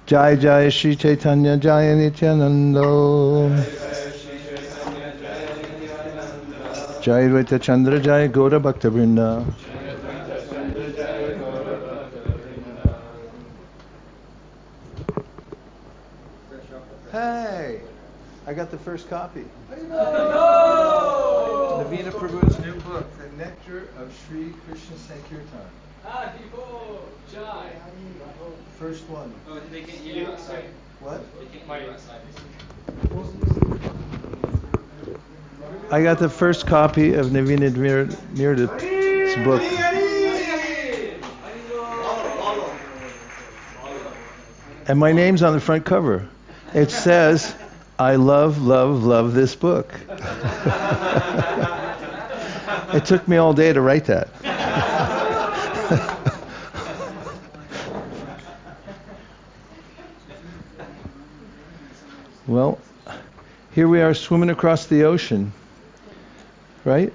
Jai Jai Shri Chaitanya Jai Nityanando. Jai Advaita Chandra Jai Gaura Bhakta Vrinda. Hey, I got the first copy. Navina Prabhu's new book, The Nectar of Sri Krishna Sankirtan. First one. Oh, they can't hear you outside. What? They can't hear you outside. I got the first copy of Navina Dmirda's book. And my name's on the front cover. It says, I love, love, love this book. It took me all day to write that. Well, here we are swimming across the ocean, right?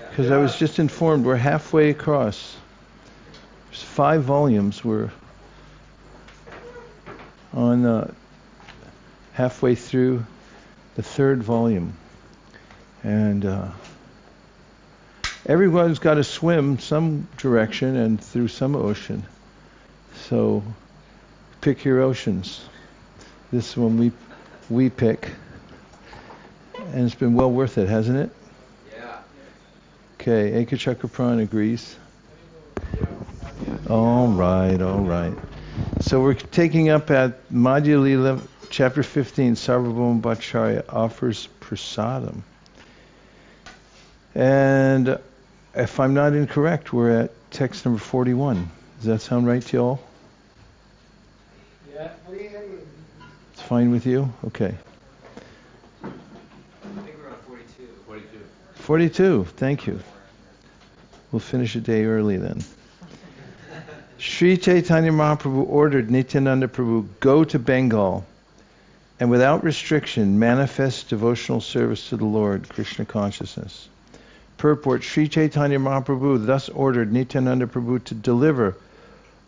Because I was just informed we're halfway across. There's 5 volumes. We're on halfway through the 3rd volume. And everyone's got to swim some direction and through some ocean. So pick your oceans. This one we pick. And it's been well worth it, hasn't it? Yeah. Okay, Ekachakra agrees. All right. So we're taking up at Madhya Lila, chapter 15, Sarvabhauma Bhattacharya offers Prasadam. And if I'm not incorrect, we're at text number 41. Does that sound right to you all? Yeah. It's fine with you? Okay. I think we're on 42. 42, thank you. We'll finish a day early then. Sri Chaitanya Mahaprabhu ordered Nityananda Prabhu, go to Bengal and without restriction manifest devotional service to the Lord, Krishna consciousness. Purport, Sri Chaitanya Mahaprabhu thus ordered Nityananda Prabhu to deliver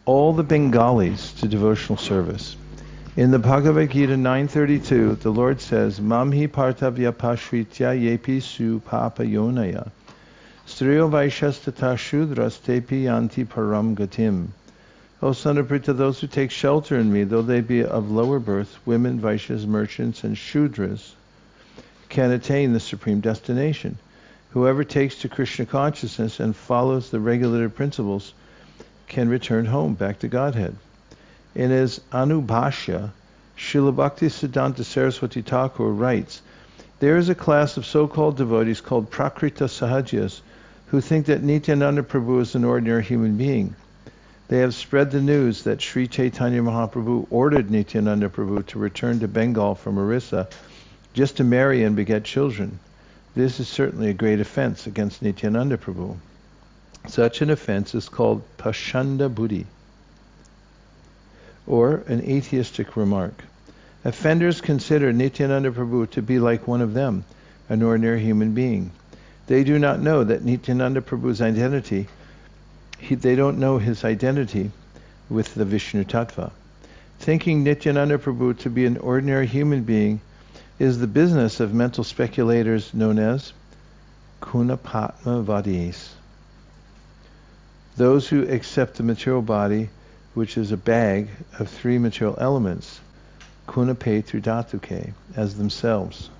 all the Bengalis to devotional service. In the Bhagavad Gita 9:32, the Lord says, Mamhi kartavyā pashritya yepi su papa yonaya. Striyo vaishastata shudras tepi yanti param gatim. O son of Pritha, those who take shelter in me, though they be of lower birth, women, vaishyas, merchants, and shudras, can attain the supreme destination. Whoever takes to Krishna consciousness and follows the regulative principles can return home, back to Godhead. In his Anubhashya, Srila Bhakti-siddhanta Saraswati Thakur writes, there is a class of so-called devotees called Prakrita Sahajas who think that Nityananda Prabhu is an ordinary human being. They have spread the news that Sri Chaitanya Mahaprabhu ordered Nityananda Prabhu to return to Bengal from Orissa just to marry and beget children. This is certainly a great offense against Nityananda Prabhu. Such an offense is called Pashanda Buddhi, or an atheistic remark. Offenders consider Nityananda Prabhu to be like one of them, an ordinary human being. They do not know that Nityananda Prabhu's identity, they don't know his identity with the Vishnu Tattva. Thinking Nityananda Prabhu to be an ordinary human being is the business of mental speculators known as Kunapatmavadis. Those who accept the material body, which is a bag of 3 material elements, Kunape Tridhatuke, as themselves.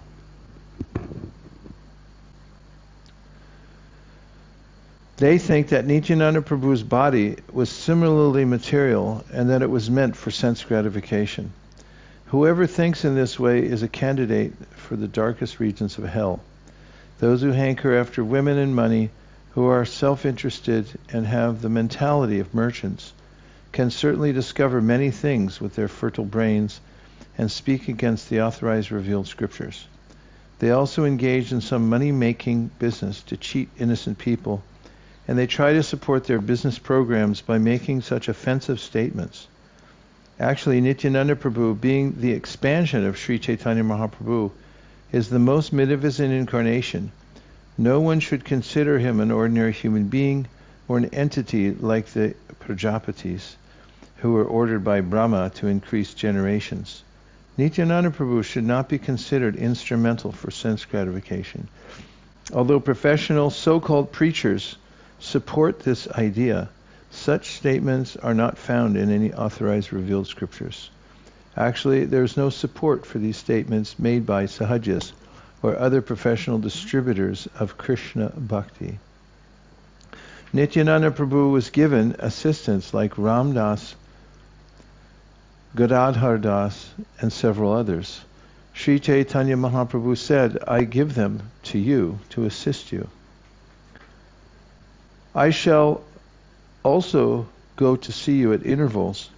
They think that Nityananda Prabhu's body was similarly material and that it was meant for sense gratification. Whoever thinks in this way is a candidate for the darkest regions of hell. Those who hanker after women and money, who are self-interested and have the mentality of merchants, can certainly discover many things with their fertile brains and speak against the authorized revealed scriptures. They also engage in some money-making business to cheat innocent people, and they try to support their business programs by making such offensive statements. Actually, Nityananda Prabhu, being the expansion of Sri Chaitanya Mahaprabhu, is the most magnificent incarnation. No one should consider him an ordinary human being or an entity like the Prajapatis, who were ordered by Brahma to increase generations. Nityananda Prabhu should not be considered instrumental for sense gratification. Although professional so-called preachers support this idea, such statements are not found in any authorized revealed scriptures. Actually, there is no support for these statements made by sahajas or other professional distributors of Krishna bhakti. Nityananda Prabhu was given assistants like Ram Das, Gadadhar Das, and several others. Sri Chaitanya Mahaprabhu said, "I give them to you to assist you. I shall also go to see you at intervals.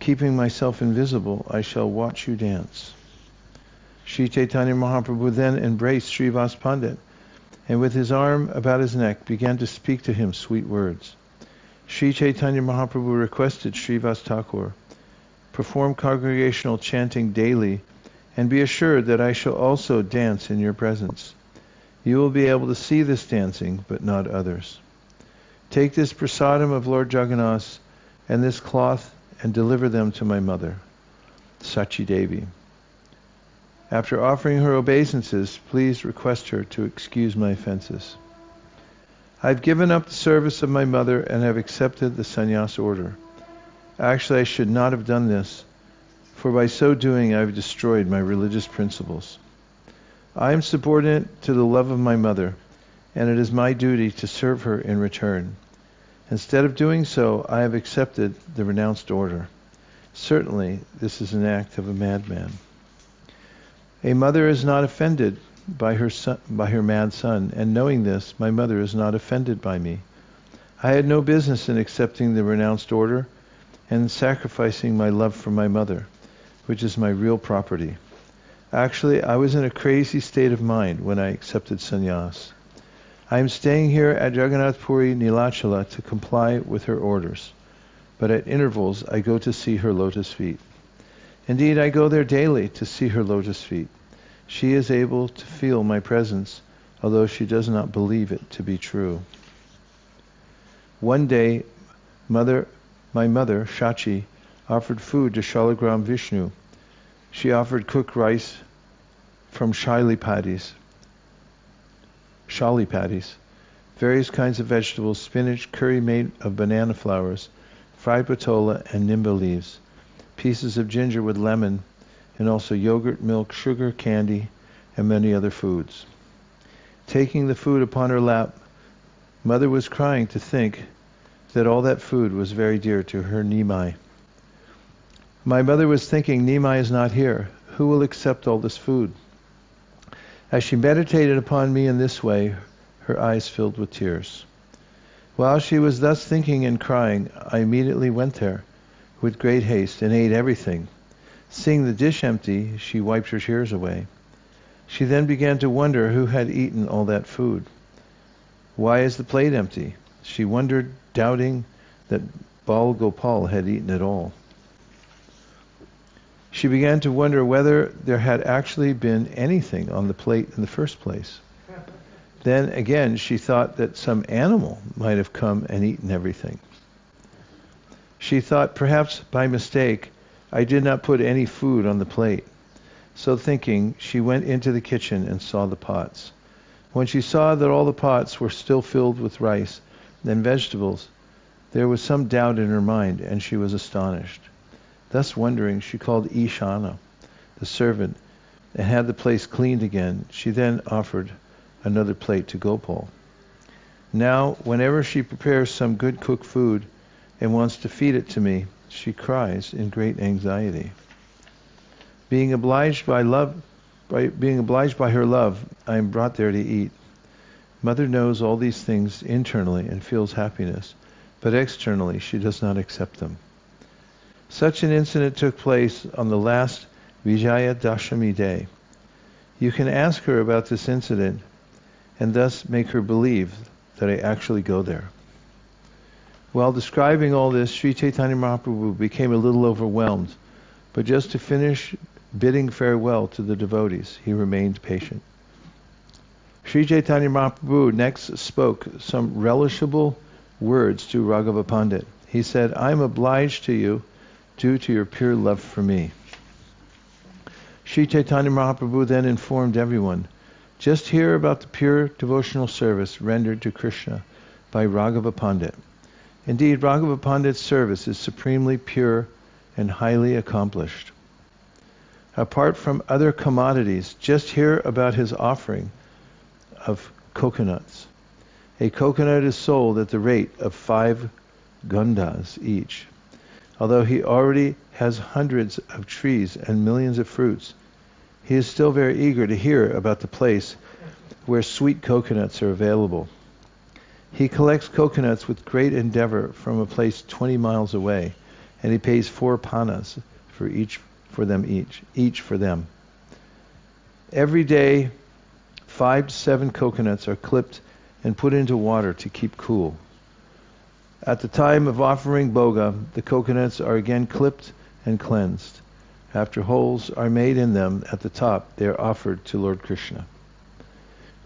Keeping myself invisible, I shall watch you dance." Sri Chaitanya Mahaprabhu then embraced Srivas Pandit and with his arm about his neck began to speak to him sweet words. Sri Chaitanya Mahaprabhu requested Srivas Thakur, "Perform congregational chanting daily and be assured that I shall also dance in your presence. You will be able to see this dancing, but not others. Take this prasadam of Lord Jagannath and this cloth and deliver them to my mother, Sachi Devi. After offering her obeisances, please request her to excuse my offenses. I've given up the service of my mother and have accepted the sannyas order. Actually, I should not have done this, for by so doing I have destroyed my religious principles. I am subordinate to the love of my mother, and it is my duty to serve her in return. Instead of doing so, I have accepted the renounced order. Certainly, this is an act of a madman. A mother is not offended by her mad son, and knowing this, my mother is not offended by me. I had no business in accepting the renounced order and sacrificing my love for my mother, which is my real property. Actually, I was in a crazy state of mind when I accepted sannyas. I am staying here at Jagannath Puri Nilachala to comply with her orders, but at intervals I go to see her lotus feet. Indeed, I go there daily to see her lotus feet. She is able to feel my presence, although she does not believe it to be true. One day, my mother, Shachi, offered food to Shalagram Vishnu. She offered cooked rice from shali paddies, various kinds of vegetables, spinach, curry made of banana flowers, fried patola and nimba leaves, pieces of ginger with lemon, and also yogurt, milk, sugar, candy, and many other foods. Taking the food upon her lap, Mother was crying to think that all that food was very dear to her Nimai. My mother was thinking, Nimai is not here. Who will accept all this food? As she meditated upon me in this way, her eyes filled with tears. While she was thus thinking and crying, I immediately went there with great haste and ate everything. Seeing the dish empty, she wiped her tears away. She then began to wonder who had eaten all that food. Why is the plate empty? She wondered, doubting that Bal Gopal had eaten it all. She began to wonder whether there had actually been anything on the plate in the first place. Then again, she thought that some animal might have come and eaten everything. She thought, perhaps by mistake, I did not put any food on the plate. So thinking, she went into the kitchen and saw the pots. When she saw that all the pots were still filled with rice and vegetables, there was some doubt in her mind, and she was astonished. Thus wondering, she called Ishana, the servant, and had the place cleaned again. She then offered another plate to Gopal. Now, whenever she prepares some good cooked food and wants to feed it to me, she cries in great anxiety. Being obliged by her love, I am brought there to eat. Mother knows all these things internally and feels happiness, but externally she does not accept them. Such an incident took place on the last Vijaya Dashami day. You can ask her about this incident and thus make her believe that I actually go there. While describing all this, Sri Chaitanya Mahaprabhu became a little overwhelmed, but just to finish bidding farewell to the devotees, he remained patient. Sri Chaitanya Mahaprabhu next spoke some relishable words to Raghava Pandit. He said, I am obliged to you due to your pure love for me. Sri Chaitanya Mahaprabhu then informed everyone, just hear about the pure devotional service rendered to Krishna by Raghava Pandit. Indeed, Raghava Pandit's service is supremely pure and highly accomplished. Apart from other commodities, just hear about his offering of coconuts. A coconut is sold at the rate of 5 gundas each. Although he already has hundreds of trees and millions of fruits, he is still very eager to hear about the place where sweet coconuts are available. He collects coconuts with great endeavor from a place 20 miles away, and he pays 4 panas for them. Every day, 5 to 7 coconuts are clipped and put into water to keep cool. At the time of offering bhoga, the coconuts are again clipped and cleansed. After holes are made in them at the top, they are offered to Lord Krishna.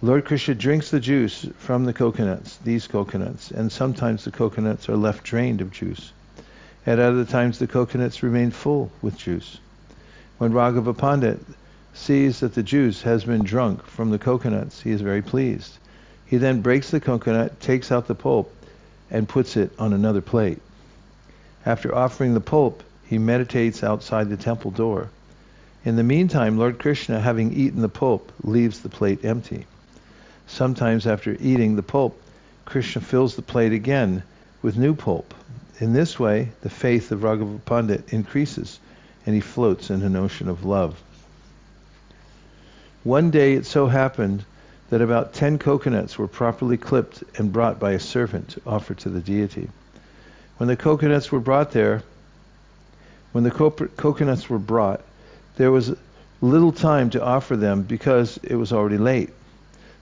Lord Krishna drinks the juice from the coconuts, these coconuts, and sometimes the coconuts are left drained of juice. At other times the coconuts remain full with juice. When Raghava Pandit sees that the juice has been drunk from the coconuts, he is very pleased. He then breaks the coconut, takes out the pulp, and puts it on another plate. After offering the pulp, he meditates outside the temple door. In the meantime, Lord Krishna, having eaten the pulp, leaves the plate empty. Sometimes after eating the pulp, Krishna fills the plate again with new pulp. In this way, the faith of Raghava Pandit increases, and he floats in an ocean of love. One day it so happened that about 10 coconuts were properly clipped and brought by a servant to offer to the deity. When the coconuts were brought, there was little time to offer them because it was already late.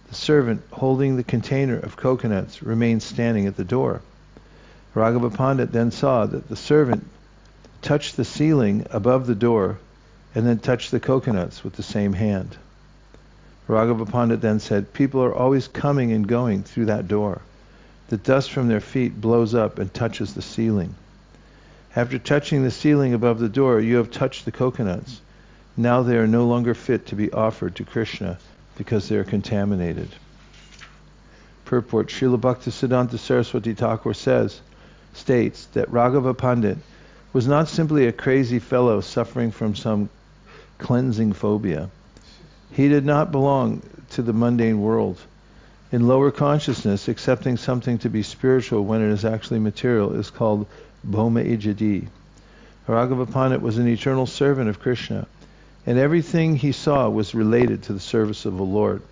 The servant holding the container of coconuts remained standing at the door. Raghava Pandit then saw that the servant touched the ceiling above the door and then touched the coconuts with the same hand. Raghava Pandit then said, people are always coming and going through that door. The dust from their feet blows up and touches the ceiling. After touching the ceiling above the door, you have touched the coconuts. Now they are no longer fit to be offered to Krishna because they are contaminated. Purport: Srila Bhaktisiddhanta Saraswati Thakur states that Raghava Pandit was not simply a crazy fellow suffering from some cleansing phobia. He did not belong to the mundane world. In lower consciousness, accepting something to be spiritual when it is actually material is called bhoma ijadi. Raghava Pandit was an eternal servant of Krishna, and everything he saw was related to the service of the Lord.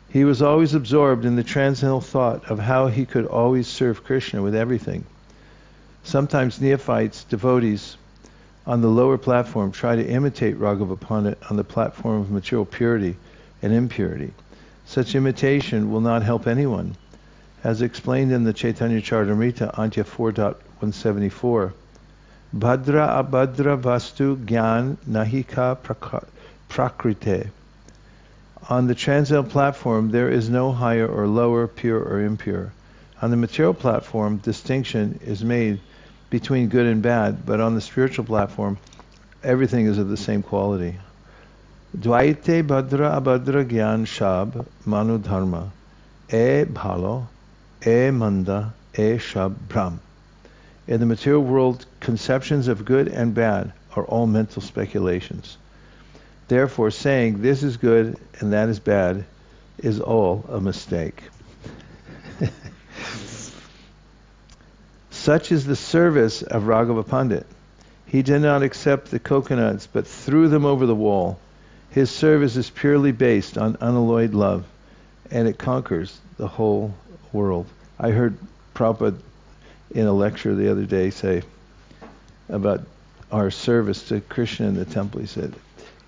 He was always absorbed in the transcendental thought of how he could always serve Krishna with everything. Sometimes neophytes, devotees, on the lower platform try to imitate Raghava Pandit on the platform of material purity and impurity. Such imitation will not help anyone. As explained in the Chaitanya Charitamrita, Antya 4.174, Bhadra abhadra vastu gyan nahika prakrite. On the transcendental platform, there is no higher or lower, pure or impure. On the material platform, distinction is made between good and bad, but on the spiritual platform, everything is of the same quality. Dvaite bhadra abhadra gyan shab manu dharma, e bhalo, e manda, e shab brahm. In the material world, conceptions of good and bad are all mental speculations. Therefore, saying this is good and that is bad is all a mistake. Such is the service of Raghava Pandit. He did not accept the coconuts but threw them over the wall. His service is purely based on unalloyed love, and it conquers the whole world. I heard Prabhupada in a lecture the other day say about our service to Krishna in the temple. He said,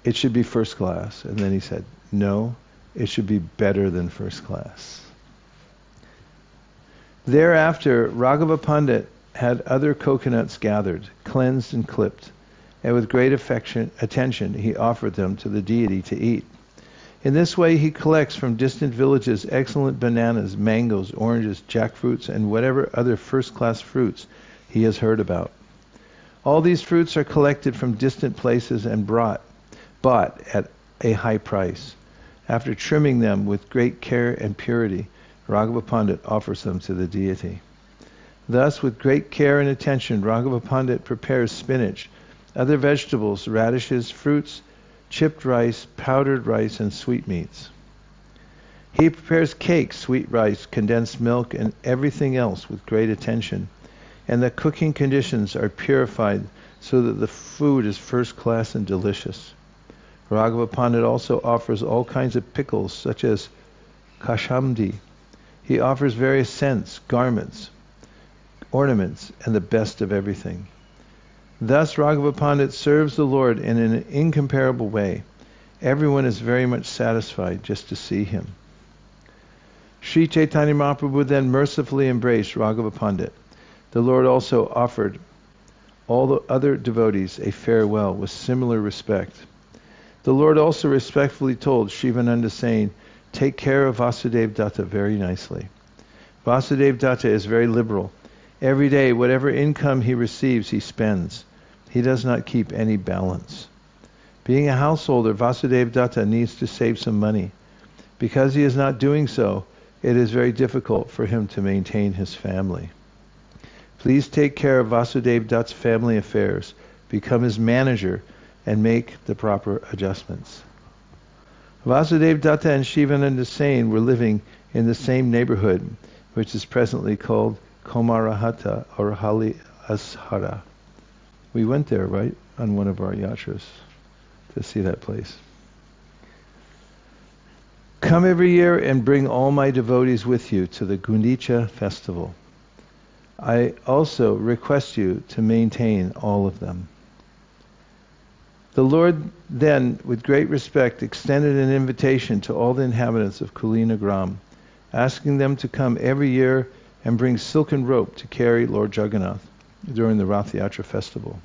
it should be first class. And then he said, no, it should be better than first class. Thereafter, Raghava Pandit had other coconuts gathered, cleansed and clipped, and with great attention he offered them to the deity to eat. In this way he collects from distant villages excellent bananas, mangoes, oranges, jackfruits, and whatever other first-class fruits he he has heard about. All these fruits are collected from distant places and bought at a high price. After trimming them with great care and purity, Raghava Pandit offers them to the deity. Thus, with great care and attention, Raghava Pandit prepares spinach, other vegetables, radishes, fruits, chipped rice, powdered rice, and sweetmeats. He prepares cakes, sweet rice, condensed milk, and everything else with great attention, and the cooking conditions are purified so that the food is first class and delicious. Raghava Pandit also offers all kinds of pickles, such as kashamdi. He offers various scents, garments, ornaments, and the best of everything. Thus Raghava Pandit serves the Lord in an incomparable way. Everyone is very much satisfied just to see him. Sri Chaitanya Mahaprabhu then mercifully embraced Raghava Pandit. The Lord also offered all the other devotees a farewell with similar respect. The Lord also respectfully told Shivananda, saying, "Take care of Vasudeva Datta very nicely." Vasudeva Datta is very liberal. Every day, whatever income he receives, he spends. He does not keep any balance. Being a householder, Vasudeva Datta needs to save some money. Because he is not doing so, it is very difficult for him to maintain his family. Please take care of Vasudeva Datta's family affairs, become his manager, and make the proper adjustments. Vasudeva Datta and Shivananda Sain were living in the same neighborhood, which is presently called Komarahata or Hali Ashara. We went there, right, on one of our yatras to see that place. Come every year and bring all my devotees with you to the Gundicha festival. I also request you to maintain all of them. The Lord then, with great respect, extended an invitation to all the inhabitants of Kulina Gram, asking them to come every year and bring silken rope to carry Lord Jagannath during the Rath Yatra festival.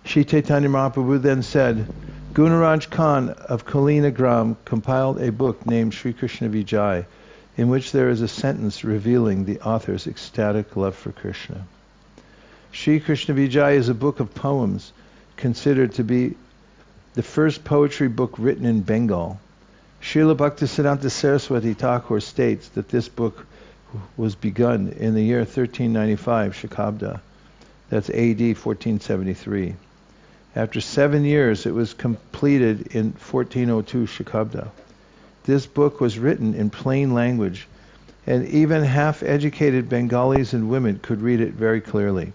Sri Chaitanya Mahaprabhu then said, Gunaraj Khan of Kulina Gram compiled a book named Sri Krishna Vijay, in which there is a sentence revealing the author's ecstatic love for Krishna. Sri Krishna Vijay is a book of poems considered to be the first poetry book written in Bengal. Srila Bhaktisiddhanta Saraswati Thakur states that this book was begun in the year 1395 Shakabda. That's AD 1473. After 7 years, it was completed in 1402 Shakabda. This book was written in plain language, and even half-educated Bengalis and women could read it very clearly.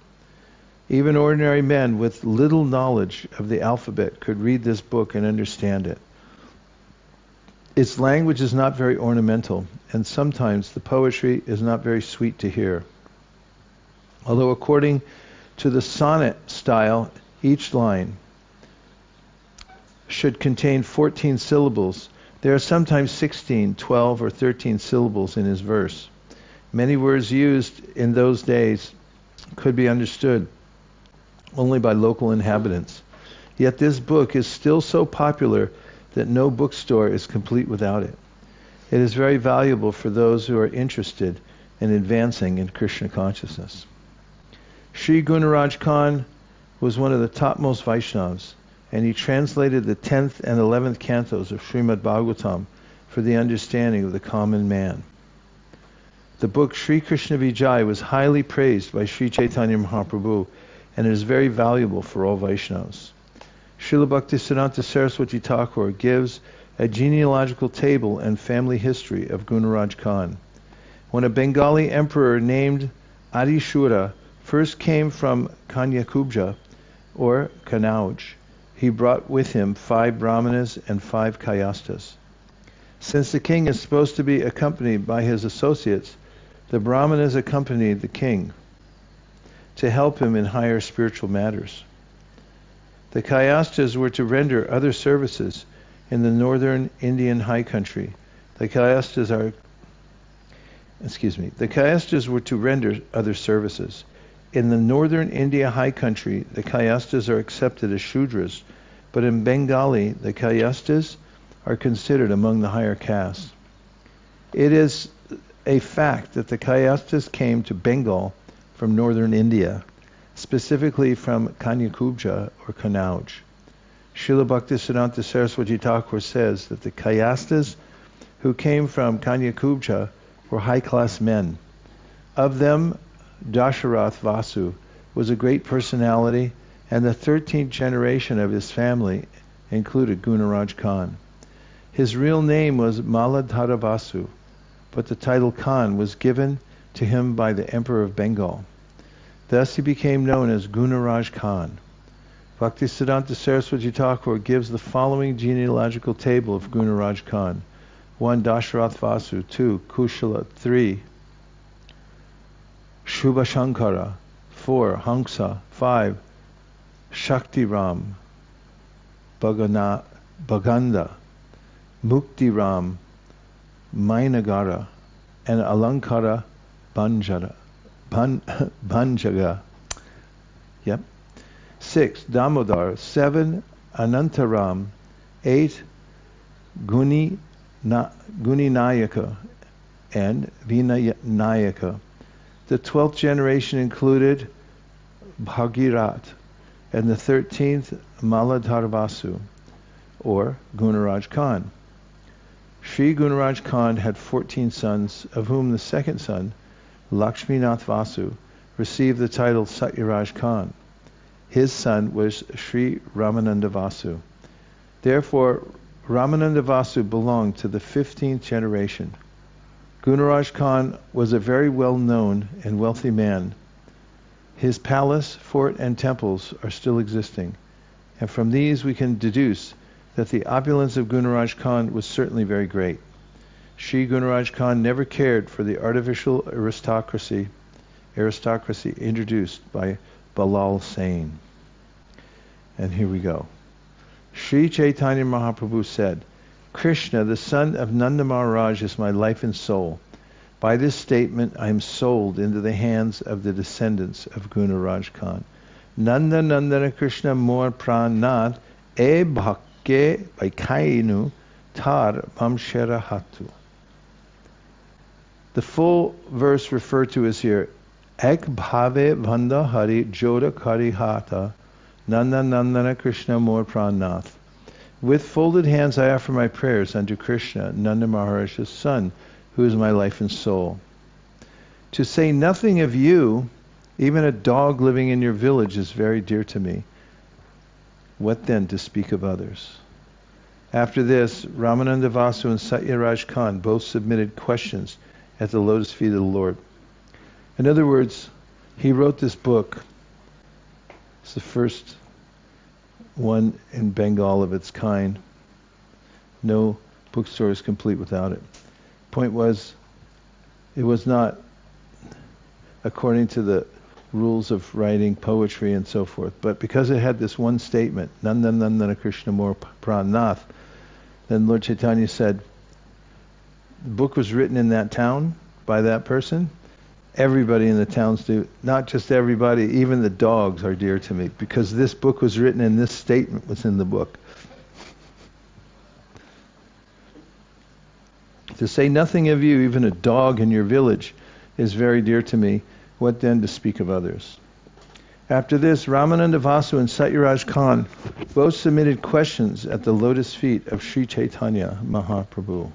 Even ordinary men with little knowledge of the alphabet could read this book and understand it. Its language is not very ornamental, and sometimes the poetry is not very sweet to hear. Although according to the sonnet style, each line should contain 14 syllables, there are sometimes 16, 12, or 13 syllables in his verse. Many words used in those days could be understood only by local inhabitants. Yet this book is still so popular that no bookstore is complete without it. It is very valuable for those who are interested in advancing in Krishna consciousness. Sri Gunaraj Khan was one of the topmost Vaishnavas, and he translated the 10th and 11th cantos of Srimad Bhagavatam for the understanding of the common man. The book Sri Krishna Vijay was highly praised by Sri Chaitanya Mahaprabhu, and it is very valuable for all Vaishnavas. Srila Bhaktisiddhanta Saraswati Thakur gives a genealogical table and family history of Gunaraj Khan. When a Bengali emperor named Adishura first came from Kanyakubja, or Kanauj, he brought with him 5 brahmanas and 5 kayastas. Since the king is supposed to be accompanied by his associates, the brahmanas accompanied the king to help him in higher spiritual matters. The kayastas were to render other services in the northern Indian high country. The kayastas were to render other services. In the northern India high country, the kayastas are accepted as Shudras, but in Bengali, the kayastas are considered among the higher castes. It is a fact that the kayastas came to Bengal from northern India, specifically from Kanyakubja or Kanauj. Srila Bhaktisiddhanta Saraswati Thakur says that the Kayasthas who came from Kanyakubja were high-class men. Of them, Dasharath Vasu was a great personality, and the 13th generation of his family included Gunaraj Khan. His real name was Maladhara Vasu, but the title Khan was given to him by the Emperor of Bengal. Thus he became known as Gunaraj Khan. Bhaktisiddhanta Saraswati Thakur gives the following genealogical table of Gunaraj Khan. 1. Dasharath Vasu. 2. Kushala. 3. Shubhashankara. 4. Hamsa. 5. Shaktiram. Bhaganda. Muktiram. Mainagara. And Alankara Banjaga. Yep. 6. Damodar. 7. Anantaram. 8. Guninayaka and Vinayaka. The 12th generation included Bhagirat, and the 13th Maladharvasu, or Gunaraj Khan. Sri Gunaraj Khan had 14 sons, of whom the second son, Lakshminath Vasu, received the title Satyaraj Khan. His son was Sri Ramananda Vasu. Therefore, Ramananda Vasu belonged to the 15th generation. Gunaraj Khan was a very well-known and wealthy man. His palace, fort, and temples are still existing, and from these we can deduce that the opulence of Gunaraj Khan was certainly very great. Sri Gunaraj Khan never cared for the artificial aristocracy introduced by Balal Sain. And here we go. Sri Chaitanya Mahaprabhu said, Krishna, the son of Nanda Maharaj, is my life and soul. By this statement, I am sold into the hands of the descendants of Gunaraj Khan. Nanda Nandana Krishna Mor Pranat E Bhakke Vaikainu Tar Mamshera Hatu. The full verse referred to is here. Ek Bhave Vanda Hari Joda Kari Hata Nanda Nandana Krishna Mor Pranath. With folded hands I offer my prayers unto Krishna, Nanda Maharaj's son, who is my life and soul. To say nothing of you, even a dog living in your village is very dear to me. What then to speak of others? After this, Ramananda Vasu and Satyaraj Khan both submitted questions at the lotus feet of the Lord. In other words, he wrote this book. It's the first one in Bengal of its kind. No bookstore is complete without it. Point was, it was not according to the rules of writing poetry and so forth, but because it had this one statement, Nanda Nandana Krishna Mor Pranath, then Lord Chaitanya said, the book was written in that town by that person. Everybody in the towns do, not just everybody, even the dogs are dear to me, because this book was written and this statement was in the book. To say nothing of you, even a dog in your village is very dear to me. What then to speak of others? After this, Ramananda Vasu and Satyaraj Khan both submitted questions at the lotus feet of Sri Chaitanya Mahaprabhu.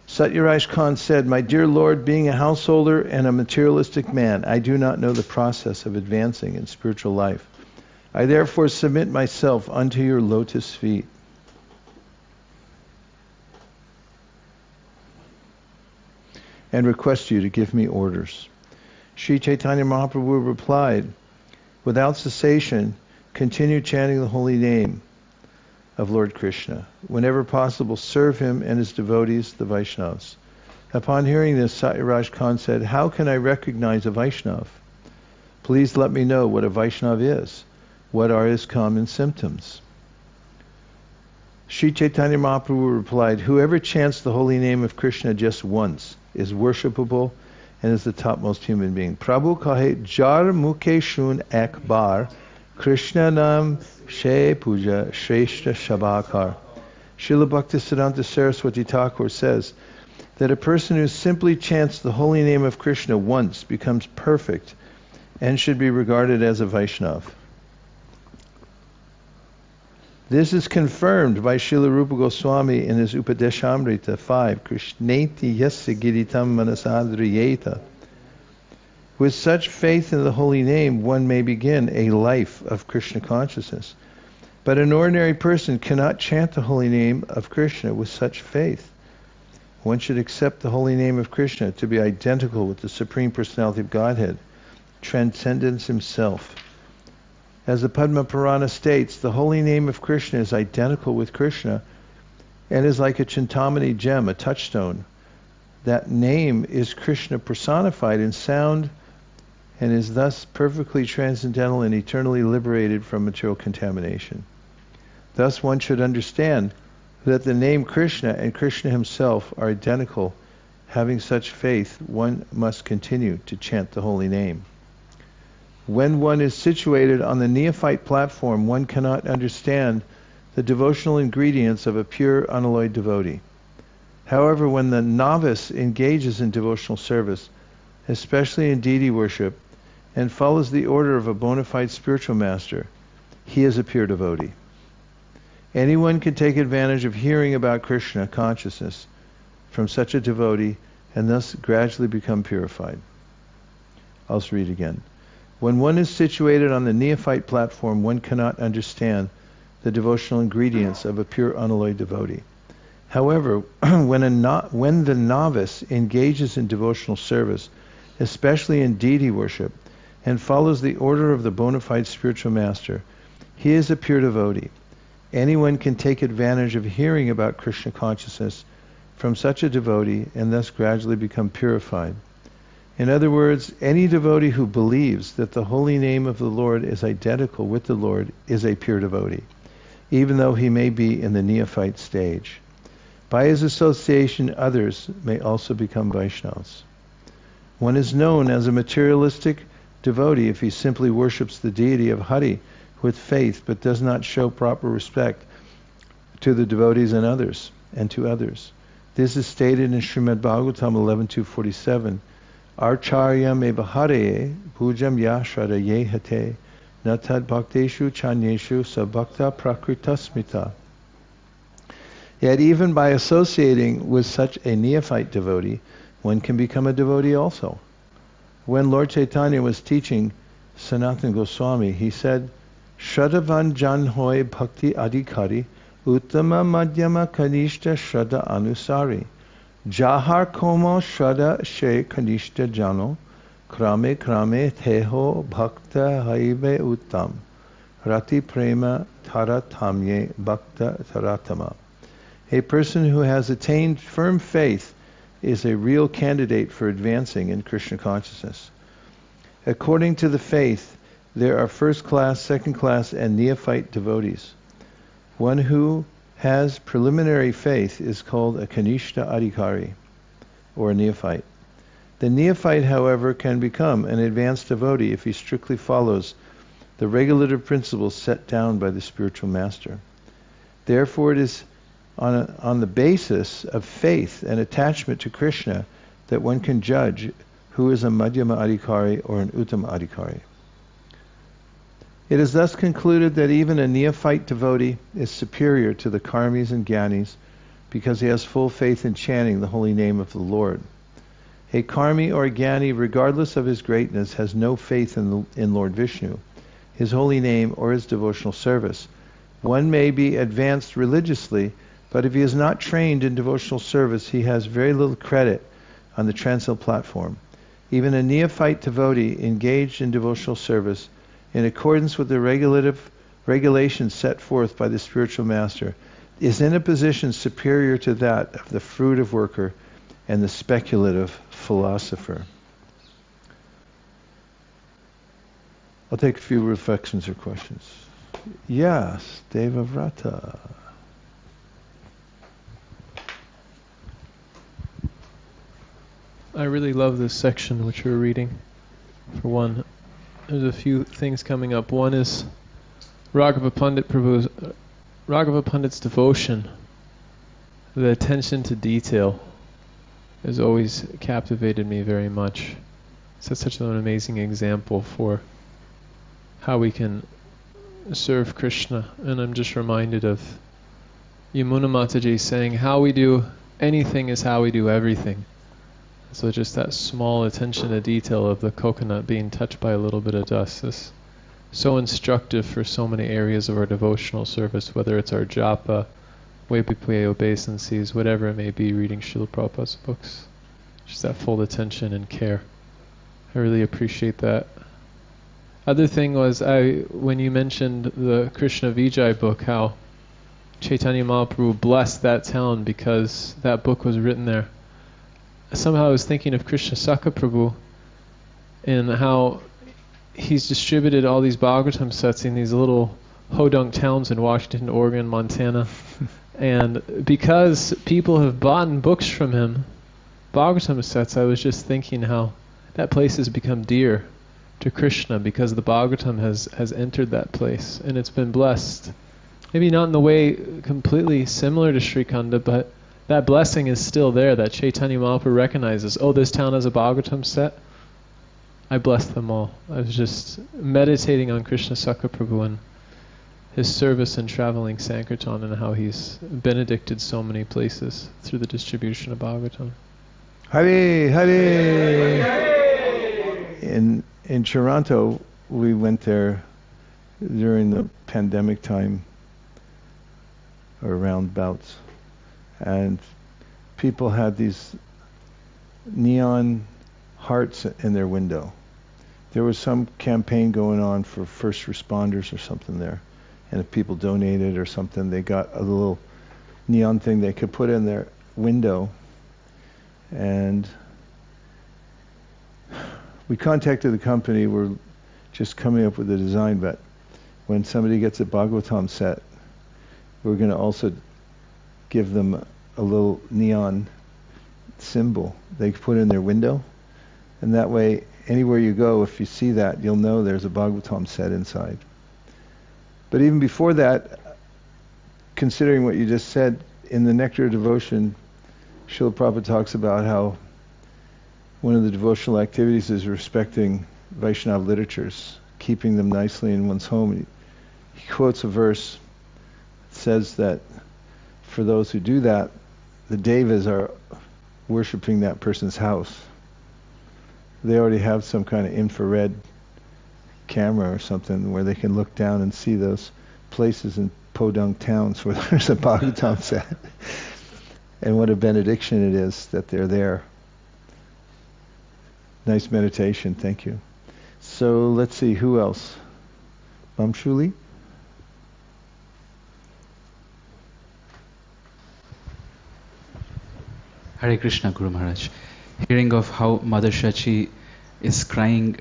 Satyaraj Khan said, My dear Lord, being a householder and a materialistic man, I do not know the process of advancing in spiritual life. I therefore submit myself unto your lotus feet. And request you to give me orders. Sri Chaitanya Mahaprabhu replied, without cessation, continue chanting the holy name of Lord Krishna. Whenever possible, serve him and his devotees, the Vaishnavas. Upon hearing this, Satyaraj Khan said, how can I recognize a Vaishnav? Please let me know what a Vaishnav is. What are his common symptoms? Sri Chaitanya Mahaprabhu replied, whoever chants the holy name of Krishna just once is worshipable and is the topmost human being. Prabhu kahe jar mukhe shun ek bar Krishna nam she puja shreshta shabakar. Srila Bhaktisiddhanta Saraswati Thakur says that a person who simply chants the holy name of Krishna once becomes perfect and should be regarded as a Vaishnava. This is confirmed by Śrīla Jīva Gosvāmī in his Upadeshamrita 5, Krishneti yasya giritam manasadriyeta. With such faith in the holy name, one may begin a life of Krishna consciousness. But an ordinary person cannot chant the holy name of Krishna with such faith. One should accept the holy name of Krishna to be identical with the Supreme Personality of Godhead, Transcendence Himself. As the Padma Purana states, the holy name of Krishna is identical with Krishna and is like a Chintamani gem, a touchstone. That name is Krishna personified in sound and is thus perfectly transcendental and eternally liberated from material contamination. Thus one should understand that the name Krishna and Krishna himself are identical. Having such faith, one must continue to chant the holy name. When one is situated on the neophyte platform, one cannot understand the devotional ingredients of a pure, unalloyed devotee. However, when the novice engages in devotional service, especially in deity worship, and follows the order of a bona fide spiritual master, he is a pure devotee. Anyone can take advantage of hearing about Krishna consciousness from such a devotee and thus gradually become purified. I'll just read again. When one is situated on the neophyte platform, one cannot understand the devotional ingredients of a pure unalloyed devotee. However, when the novice engages in devotional service, especially in deity worship, and follows the order of the bona fide spiritual master, he is a pure devotee. Anyone can take advantage of hearing about Krishna consciousness from such a devotee and thus gradually become purified. In other words, any devotee who believes that the holy name of the Lord is identical with the Lord is a pure devotee, even though he may be in the neophyte stage. By his association, others may also become Vaishnavas. One is known as a materialistic devotee if he simply worships the deity of Hari with faith but does not show proper respect to the devotees and to others. This is stated in Srimad Bhagavatam 11.247. Archaryam eva hare pujam yashara yehate natad bhakteshu chanyeshu sabhakta prakritasmita. Yet even by associating with such a neophyte devotee, one can become a devotee also. When Lord Chaitanya was teaching Sanatana Goswami, he said, Shraddhavan janhoy bhakti adhikari uttama madhyama kanishta shraddha anusari jahar komo shraddha she kanishta jano krame krame teho bhakta haive uttam rati prema taratamye bhakta taratama. A person who has attained firm faith is a real candidate for advancing in Krishna consciousness. According to the faith, there are first class, second class, and neophyte devotees. One who has preliminary faith is called a Kanishta Adhikari, or a neophyte. The neophyte, however, can become an advanced devotee if he strictly follows the regulative principles set down by the spiritual master. Therefore, it is on the basis of faith and attachment to Krishna that one can judge who is a Madhyama Adhikari or an Uttama Adhikari. It is thus concluded that even a neophyte devotee is superior to the karmis and gyanis because he has full faith in chanting the holy name of the Lord. A karmi or gyani, regardless of his greatness, has no faith in Lord Vishnu, his holy name, or his devotional service. One may be advanced religiously, but if he is not trained in devotional service, he has very little credit on the transcendental platform. Even a neophyte devotee engaged in devotional service, in accordance with the regulations set forth by the spiritual master, is in a position superior to that of the fruitive worker and the speculative philosopher. I'll take a few reflections or questions. Yes, Devavrata. I really love this section which we're reading. For one, there's a few things coming up. One is Raghava Pandit's devotion, the attention to detail. has always captivated me very much. It's such an amazing example for how we can serve Krishna. And I'm just reminded of Yamuna Mataji saying, how we do anything is how we do everything. So just that small attention to detail of the coconut being touched by a little bit of dust is so instructive for so many areas of our devotional service, whether it's our japa, Wepipuye obeisances, whatever it may be, reading Srila Prabhupada's books. Just that full attention and care. I really appreciate that. Other thing was, when you mentioned the Krishna Vijay book, how Chaitanya Mahaprabhu blessed that town because that book was written there. Somehow I was thinking of Krishna Sakha Prabhu and how he's distributed all these Bhagavatam sets in these little hodunk towns in Washington, Oregon, Montana. And because people have bought books from him, Bhagavatam sets, I was just thinking how that place has become dear to Krishna because the Bhagavatam has entered that place and it's been blessed. Maybe not in the way completely similar to Sri Khanda, but that blessing is still there, that Chaitanya Mahaprabhu recognizes, oh, this town has a Bhagavatam set. I bless them all. I was just meditating on Krishna Sakha Prabhu and his service in traveling Sankirtan and how he's benedicted so many places through the distribution of Bhagavatam. Hare Hare! In Toronto, we went there during the pandemic time, or roundabouts, and people had these neon hearts in their window. There was some campaign going on for first responders or something there, and if people donated or something, they got a little neon thing they could put in their window. And we contacted the company. We're just coming up with a design, but when somebody gets a Bhagavatam set, we're going to also give them a little neon symbol they can put in their window, and that way anywhere you go, if you see that, you'll know there's a Bhagavatam set inside. But even before that, considering what you just said, in the Nectar of Devotion, Srila Prabhupada talks about how one of the devotional activities is respecting Vaishnava literatures, keeping them nicely in one's home. He quotes a verse that says that for those who do that, the devas are worshipping that person's house. They already have some kind of infrared camera or something where they can look down and see those places in podunk towns where there's a Bhagavatam set. And what a benediction it is that they're there. Nice meditation, thank you. So let's see, who else? Vamshuli? Hare Kṛṣṇa, Guru Maharaj. Hearing of how Mother Shachi is crying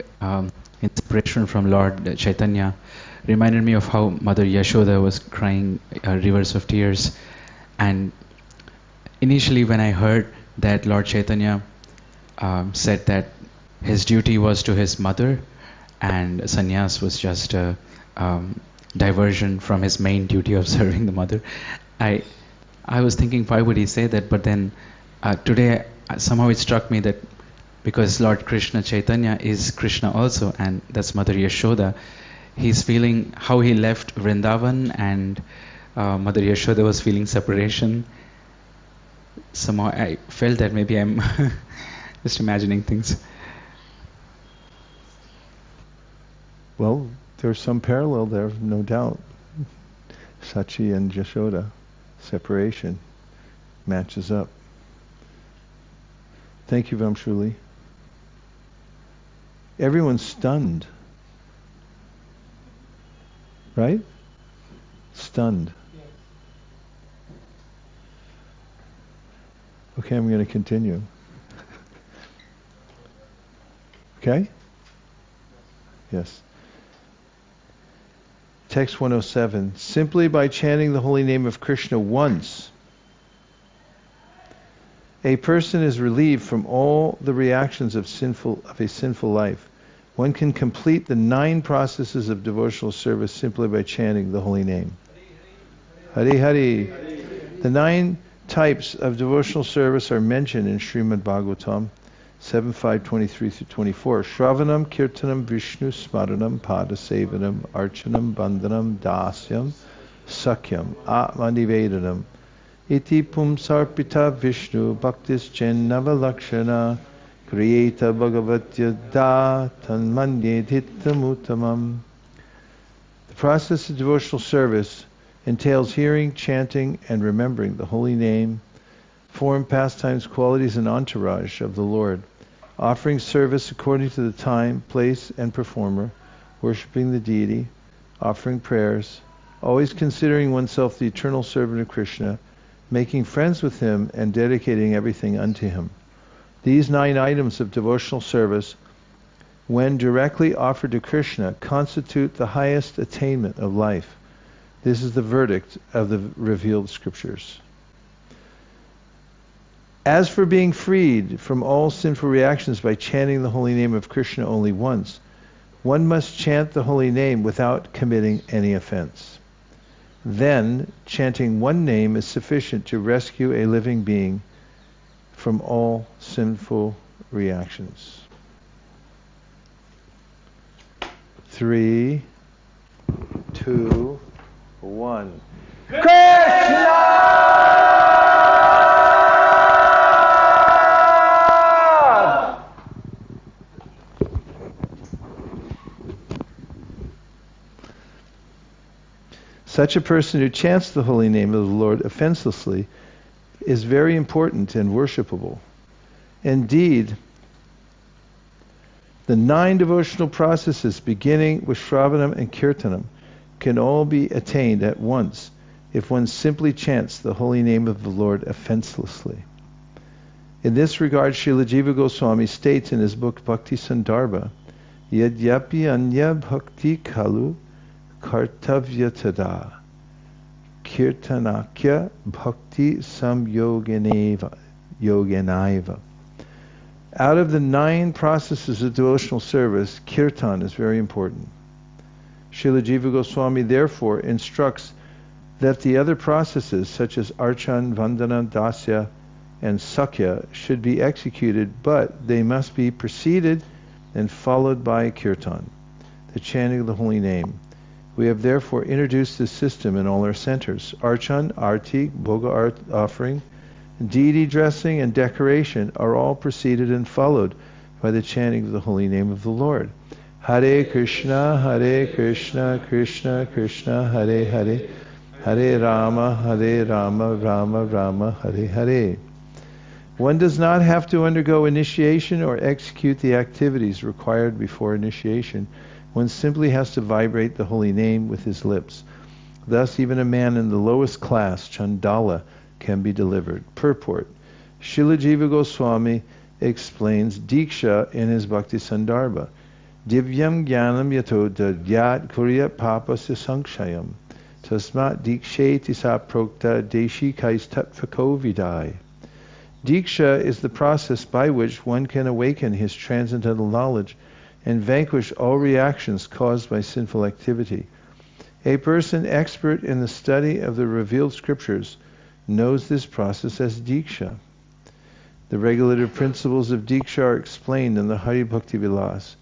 inspiration from Lord Chaitanya reminded me of how Mother Yashoda was crying rivers of tears. And initially when I heard that Lord Chaitanya said that his duty was to his mother and sannyas was just a diversion from his main duty of serving the mother, I was thinking, why would he say that? But then today somehow it struck me that because Lord Krishna Chaitanya is Krishna also, and that's Mother Yashoda, he's feeling how he left Vrindavan, and Mother Yashoda was feeling separation. Somehow I felt that maybe I'm just imagining things. Well, there's some parallel there, no doubt. Sachi and Yashoda, separation, matches up. Thank you, Vamshuli. Everyone's stunned. Right? Stunned. Okay, I'm going to continue. Okay? Yes. Text 107. Simply by chanting the holy name of Krishna once, a person is relieved from all the reactions of a sinful life. One can complete the 9 processes of devotional service simply by chanting the holy name. Hare Hare. The 9 types of devotional service are mentioned in Srimad Bhagavatam 7.5.23-24. Śravaṇam, kīrtanam, Vishnu smaranam, pada sevanam, archanam, vandanam, dāsyam, sakhyam, atmanivedanam. Iti pumsarpita Vishnu bhaktis-cennava lakshana kriyeta bhagavatya tanmanye dhittamuttamam. The process of devotional service entails hearing, chanting, and remembering the holy name, form, pastimes, qualities, and entourage of the Lord, offering service according to the time, place, and performer, worshipping the deity, offering prayers, always considering oneself the eternal servant of Kṛṣṇa, making friends with him, and dedicating everything unto him. These 9 items of devotional service, when directly offered to Kṛṣṇa, constitute the highest attainment of life. This is the verdict of the revealed scriptures. As for being freed from all sinful reactions by chanting the holy name of Kṛṣṇa only once, one must chant the holy name without committing any offense. Then, chanting one name is sufficient to rescue a living being from all sinful reactions. 3, 2, 1. Kṛṣṇa! Such a person who chants the holy name of the Lord offenselessly is very important and worshipable. Indeed, the 9 devotional processes beginning with śravaṇam and kīrtanam can all be attained at once if one simply chants the holy name of the Lord offenselessly. In this regard, Śrīla Jīva Gosvāmī states in his book Bhakti-sandarbha, yadyapi anyā bhakti khalu kartavyā tadā kīrtanākhya-bhakti-saṁyogenaiva. Out of the 9 processes of devotional service, kirtan is very important. Śrīla Jīva Gosvāmī therefore instructs that the other processes such as arcana, vandana, dāsya, and sakhya should be executed, but they must be preceded and followed by kirtan, the chanting of the holy name. We have therefore introduced this system in all our centers. Archan, arti, bhoga offering, deity dressing, and decoration are all preceded and followed by the chanting of the holy name of the Lord. Hare Kṛṣṇa, Hare Kṛṣṇa, Kṛṣṇa Kṛṣṇa, Hare Hare, Hare Rāma, Hare Rāma, Rāma Rāma, Hare Hare. One does not have to undergo initiation or execute the activities required before initiation. One simply has to vibrate the holy name with his lips. Thus, even a man in the lowest class, Chandala, can be delivered. Purport. Śrīla Jīva Gosvāmī explains Diksha in his Bhakti-sandarbha. Divyam jnanam yato dadyat kuryat papasya saṅkṣayam. Tasmat diksheti sa prokta deshi kaistattvako vidai. Diksha is the process by which one can awaken his transcendental knowledge and vanquish all reactions caused by sinful activity. A person expert in the study of the revealed scriptures knows this process as Diksha. The regulative principles of Diksha are explained in the Hari Bhakti Vilas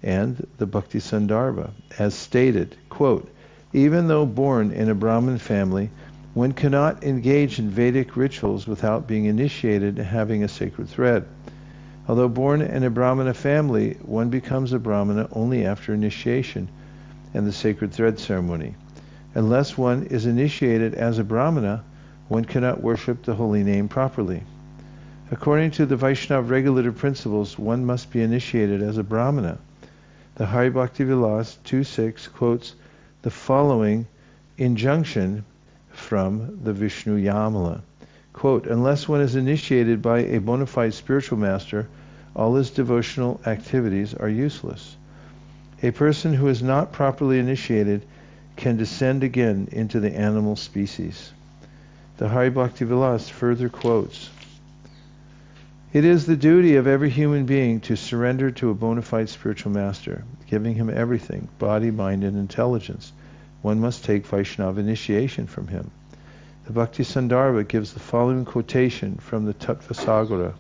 and the Bhakti-sandarbha, as stated, quote, even though born in a Brahmin family, one cannot engage in Vedic rituals without being initiated and having a sacred thread. Although born in a Brahmana family, one becomes a Brahmana only after initiation and the sacred thread ceremony. Unless one is initiated as a Brahmana, one cannot worship the holy name properly. According to the Vaishnava regulative principles, one must be initiated as a Brahmana. The Hari Bhakti Vilas 2.6 quotes the following injunction from the Vishnu Yamala. Quote, unless one is initiated by a bona fide spiritual master, all his devotional activities are useless. A person who is not properly initiated can descend again into the animal species. The Hari Bhakti Vilas further quotes, it is the duty of every human being to surrender to a bona fide spiritual master, giving him everything, body, mind, and intelligence. One must take Vaishnava initiation from him. The Bhakti-sandarbha gives the following quotation from the Tattvasagara.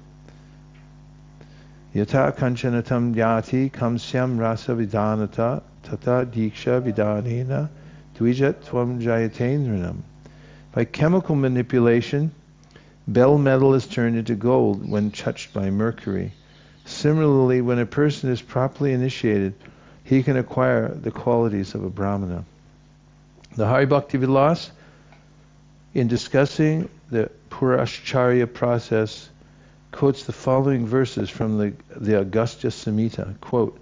Yata kanchanatam yati kamsyam rasa vidanata tata diksha vidanena dvijat tvam jayatendranam. By chemical manipulation, bell metal is turned into gold when touched by mercury. Similarly, when a person is properly initiated, he can acquire the qualities of a brahmana. The Hari Bhakti Vilas, in discussing the Purashcharya process, quotes the following verses from the Agastya Samhita. Quote,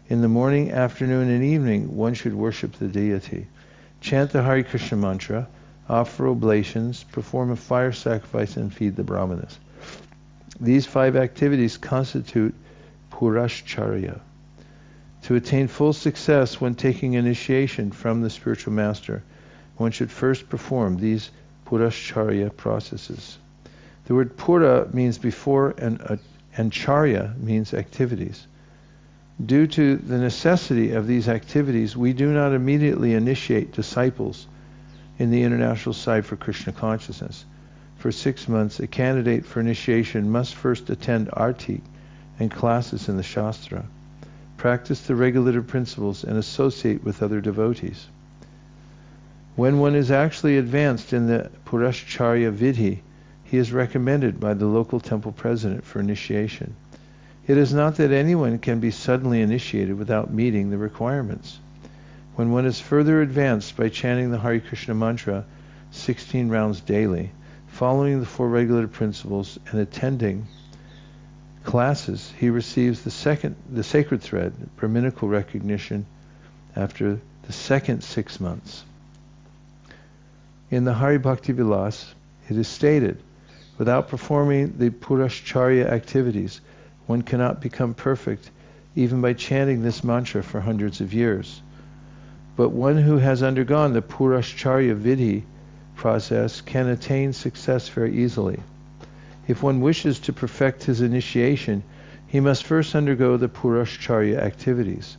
in the morning, afternoon, and evening, one should worship the deity. Chant the Hare Kṛṣṇa mantra, offer oblations, perform a fire sacrifice, and feed the brahmanas. These 5 activities constitute Purashcharya. To attain full success when taking initiation from the spiritual master, one should first perform these Purashcharya processes. The word Pura means before and Charya means activities. Due to the necessity of these activities, we do not immediately initiate disciples in the international site for Krishna consciousness. For 6 months, a candidate for initiation must first attend arti and classes in the Shastra, practice the regulative principles, and associate with other devotees. When one is actually advanced in the Purashcharya Vidhi, he is recommended by the local temple president for initiation. It is not that anyone can be suddenly initiated without meeting the requirements. When one is further advanced by chanting the Hare Kṛṣṇa mantra 16 rounds daily, following the 4 regulative principles, and attending classes, he receives the sacred thread, Brahminical recognition, after the second 6 months. In the Hari Bhakti Vilas, it is stated, without performing the Purashcharya activities, one cannot become perfect even by chanting this mantra for hundreds of years. But one who has undergone the Purashcharya Vidhi process can attain success very easily. If one wishes to perfect his initiation, he must first undergo the Purashcharya activities.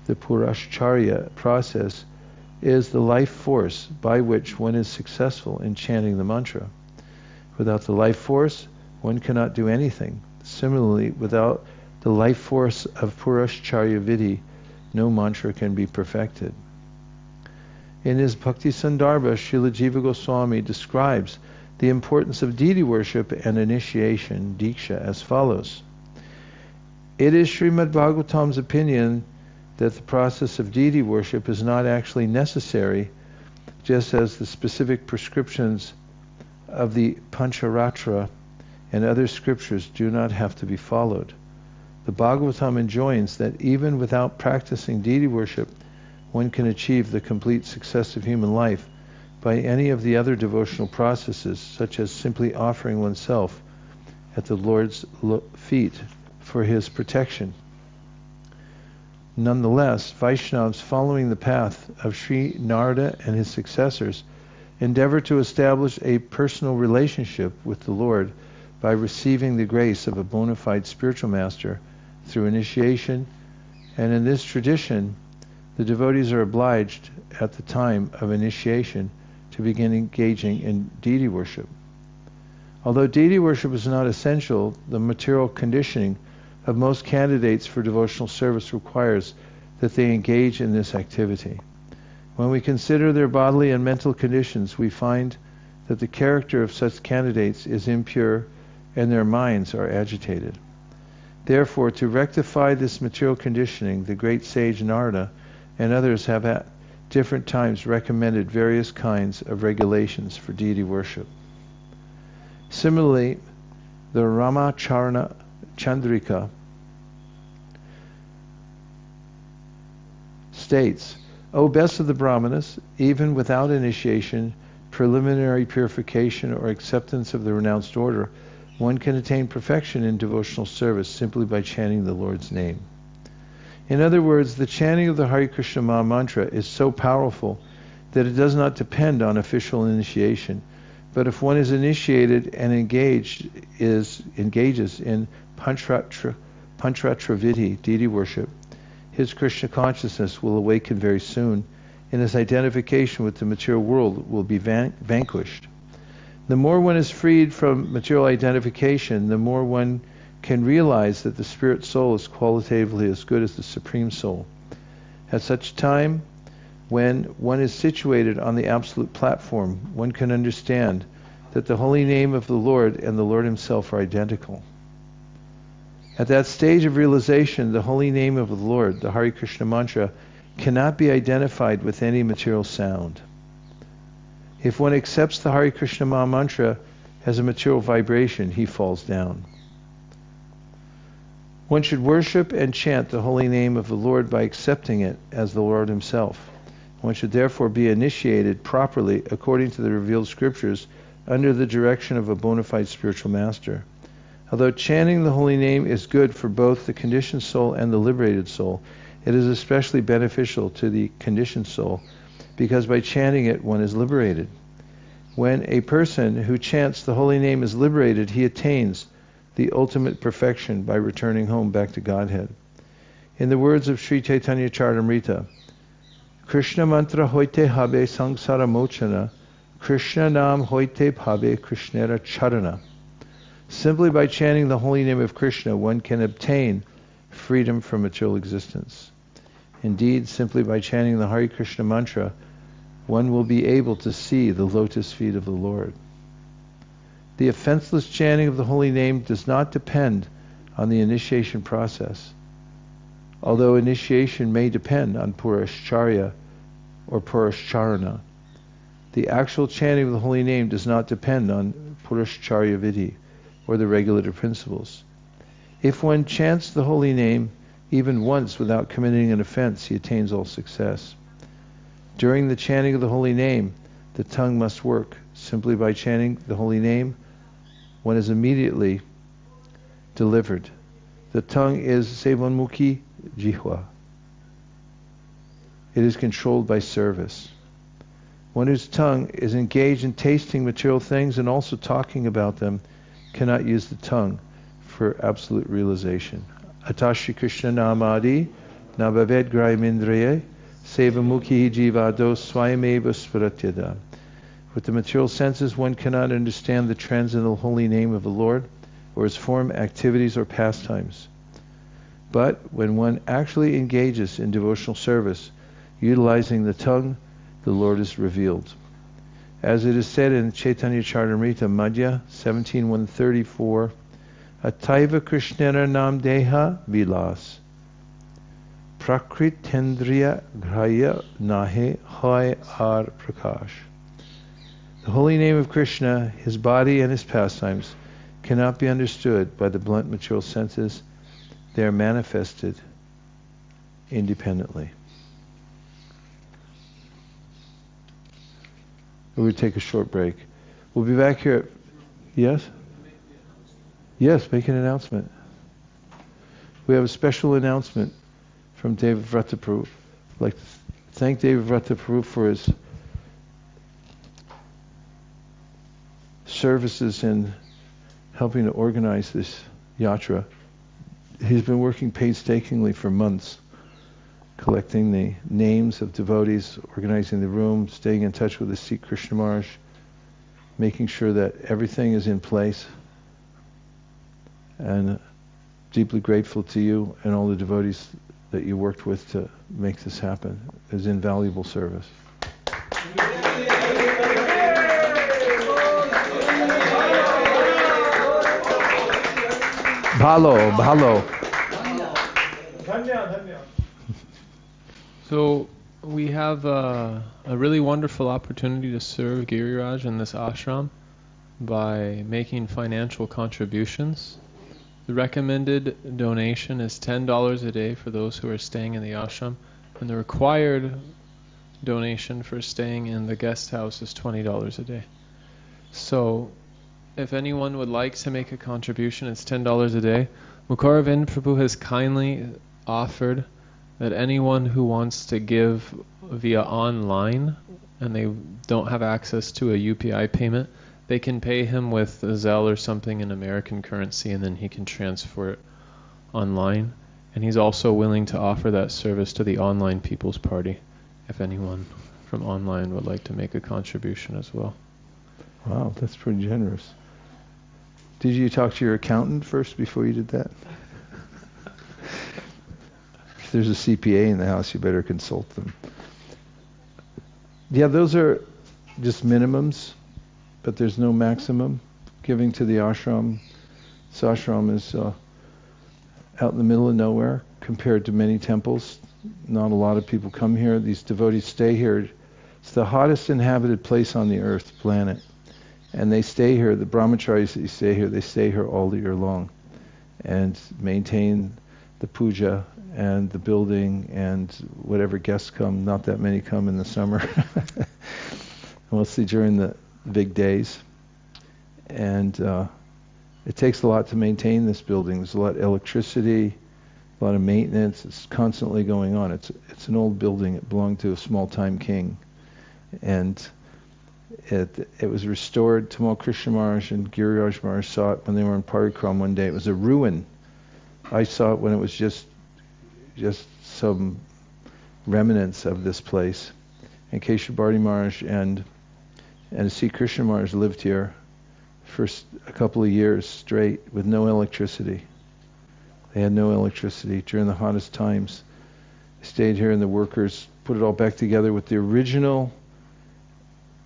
The Purashcharya process is the life force by which one is successful in chanting the mantra. Without the life force, one cannot do anything. Similarly, without the life force of Purashcharya Vidhi, no mantra can be perfected. In his Bhakti-sandarbha, Śrīla Jīva Gosvāmī describes the importance of deity worship and initiation, diksha, as follows. It is Srimad Bhagavatam's opinion that the process of deity worship is not actually necessary, just as the specific prescriptions of the Pancharatra and other scriptures do not have to be followed. The Bhagavatam enjoins that even without practicing deity worship, one can achieve the complete success of human life by any of the other devotional processes, such as simply offering oneself at the Lord's feet for his protection. Nonetheless, Vaishnavas following the path of Sri Narada and his successors endeavor to establish a personal relationship with the Lord by receiving the grace of a bona fide spiritual master through initiation, and in this tradition, the devotees are obliged at the time of initiation to begin engaging in deity worship. Although deity worship is not essential, the material conditioning of most candidates for devotional service requires that they engage in this activity. When we consider their bodily and mental conditions, we find that the character of such candidates is impure and their minds are agitated. Therefore, to rectify this material conditioning, the great sage Narada and others have at different times recommended various kinds of regulations for deity worship. Similarly, the Ramacharana Chandrika states, O best of the Brahmanas, even without initiation, preliminary purification, or acceptance of the renounced order, one can attain perfection in devotional service simply by chanting the Lord's name. In other words, the chanting of the Hare Kṛṣṇa mantra is so powerful that it does not depend on official initiation. But if one is initiated and engages in Pancharatra Vidhi, deity worship, his Krishna consciousness will awaken very soon, and his identification with the material world will be vanquished. The more one is freed from material identification, the more one can realize that the spirit soul is qualitatively as good as the Supreme Soul. At such time, when one is situated on the absolute platform, one can understand that the holy name of the Lord and the Lord Himself are identical. At that stage of realization, the holy name of the Lord, the Hare Kṛṣṇa mantra, cannot be identified with any material sound. If one accepts the Hare Kṛṣṇa mantra as a material vibration, he falls down. One should worship and chant the holy name of the Lord by accepting it as the Lord Himself. One should therefore be initiated properly according to the revealed scriptures under the direction of a bona fide spiritual master. Although chanting the holy name is good for both the conditioned soul and the liberated soul, it is especially beneficial to the conditioned soul because by chanting it one is liberated. When a person who chants the holy name is liberated, he attains the ultimate perfection by returning home back to Godhead. In the words of Sri Chaitanya Charitamrita, Krishna mantra hoite habe sangsara mochana, Krishna nam hoite habe Krishnera charana. Simply by chanting the holy name of Krishna, one can obtain freedom from material existence. Indeed, simply by chanting the Hare Kṛṣṇa mantra, one will be able to see the lotus feet of the Lord. The offenseless chanting of the holy name does not depend on the initiation process, although initiation may depend on purashcharya or purashcharana. The actual chanting of the holy name does not depend on purashcharya vidhi or the regulative principles. If one chants the holy name even once without committing an offense, he attains all success. During the chanting of the holy name, the tongue must work. Simply by chanting the holy name, one is immediately delivered. The tongue is sevanmukhi jihva. It is controlled by service. One whose tongue is engaged in tasting material things and also talking about them cannot use the tongue for absolute realization. Atashri Krishna namadi nabhaved grahimindriye sevamukhi jivado swayameva sparatyada. With the material senses, one cannot understand the transcendental holy name of the Lord or His form, activities, or pastimes. But when one actually engages in devotional service, utilizing the tongue, the Lord is revealed. As it is said in Chaitanya Charitamrita, Madhya 17.134, Ataiva Krishnera nam deha vilas, prakritendriya grahya nahe hai ar prakash. The holy name of Krishna, His body and His pastimes, cannot be understood by the blunt material senses. They are manifested independently. We'll take a short break. We'll be back here. Yes? Yes, make an announcement. We have a special announcement from David Vrataprabhu. I'd like to thank David Vrataprabhu for his services in helping to organize this yatra. He's been working painstakingly for months, collecting the names of devotees, organizing the room, staying in touch with the Sikh Krishna Maharaj, making sure that everything is in place. And deeply grateful to you and all the devotees that you worked with to make this happen. It was invaluable service. Bhalo. So we have a really wonderful opportunity to serve Giriraj in this ashram by making financial contributions. The recommended donation is $10 a day for those who are staying in the ashram, and the required donation for staying in the guest house is $20 a day. So if anyone would like to make a contribution, it's $10 a day. Mukaravind Prabhu has kindly offered that anyone who wants to give via online and they don't have access to a UPI payment, they can pay him with a Zelle or something in American currency, and then he can transfer it online. And he's also willing to offer that service to the online People's Party if anyone from online would like to make a contribution as well. Wow, that's pretty generous. Did you talk to your accountant first before you did that? If there's a CPA in the house, you better consult them. Yeah, those are just minimums, but there's no maximum. Giving to the ashram. This ashram is out in the middle of nowhere compared to many temples. Not a lot of people come here. These devotees stay here. It's the hottest inhabited place on the earth, planet. And they stay here, the brahmacharis that stay here, they stay here all year long and maintain the puja and the building and whatever guests come. Not that many come in the summer, mostly during the big days. And it takes a lot to maintain this building. There's a lot of electricity, a lot of maintenance. It's constantly going on. It's an old building. It belonged to a small-time king. And it was restored. Tamal Krishna Maharaj and Giriraj Maharaj saw it when they were in Parikram one day. It was a ruin. I saw it when it was just some remnants of this place. And Keshav Bharati Maharaj and C. Krishna Maharaj lived here for a couple of years straight with no electricity. They had no electricity during the hottest times. They stayed here and the workers put it all back together with the original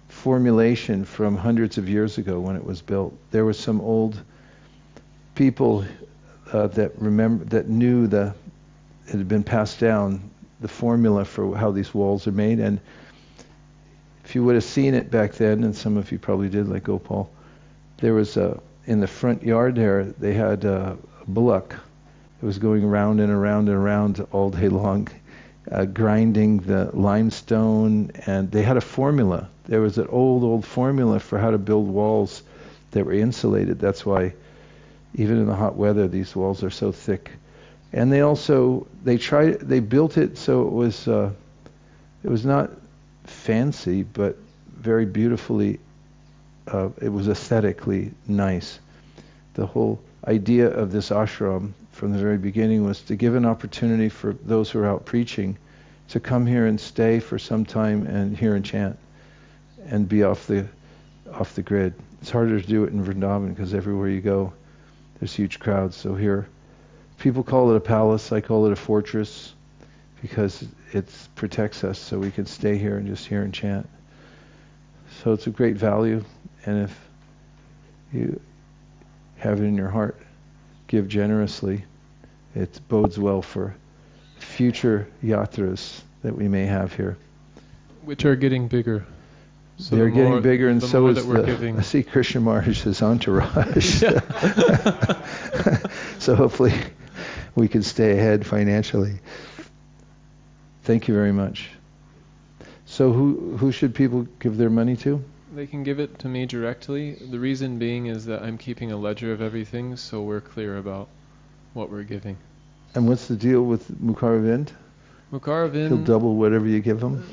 formulation from hundreds of years ago when it was built. There were some old people that knew it had been passed down, the formula for how these walls are made. And if you would have seen it back then, and some of you probably did, like Gopal, there was in the front yard there, they had a bullock. It was going around and around and around all day long, grinding the limestone, and they had a formula. There was an old formula for how to build walls that were insulated. That's why even in the hot weather these walls are so thick. And they built it so it was not fancy, but very beautifully, it was aesthetically nice. The whole idea of this ashram from the very beginning was to give an opportunity for those who are out preaching to come here and stay for some time and hear and chant and be off the grid. It's harder to do it in Vrindavan because everywhere you go there's huge crowds. So here people call it a palace, I call it a fortress because it protects us so we can stay here and just hear and chant. So it's a great value, and if you have it in your heart, give generously. It bodes well for future yatras that we may have here. Which are getting bigger. So They're getting bigger, and so is the Sri Krishna Maharaj's entourage. So hopefully we can stay ahead financially. Thank you very much. So who should people give their money to? They can give it to me directly. The reason being is that I'm keeping a ledger of everything, so we're clear about what we're giving. And what's the deal with Mukaravind? Mukaravind... He'll double whatever you give him?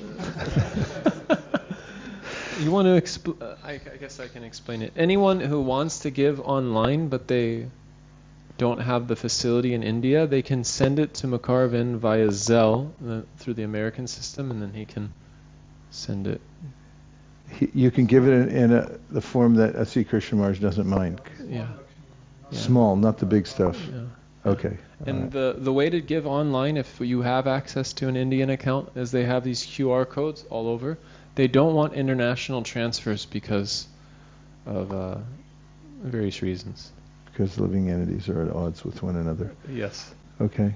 You want to I guess I can explain it. Anyone who wants to give online, but they don't have the facility in India, they can send it to Mukaravind via Zelle through the American system, and then he can send it. You can give it in the form that Sri Krishna Maharaj doesn't mind. Yeah. Small, not the big stuff. Yeah. Okay. And the way to give online, if you have access to an Indian account, is they have these QR codes all over. They don't want international transfers because of various reasons. Because living entities are at odds with one another. Yes. Okay.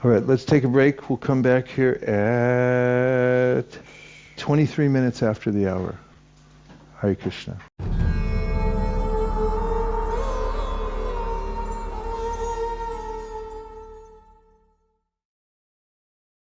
All right, let's take a break. We'll come back here at 23 minutes after the hour. Hare Kṛṣṇa.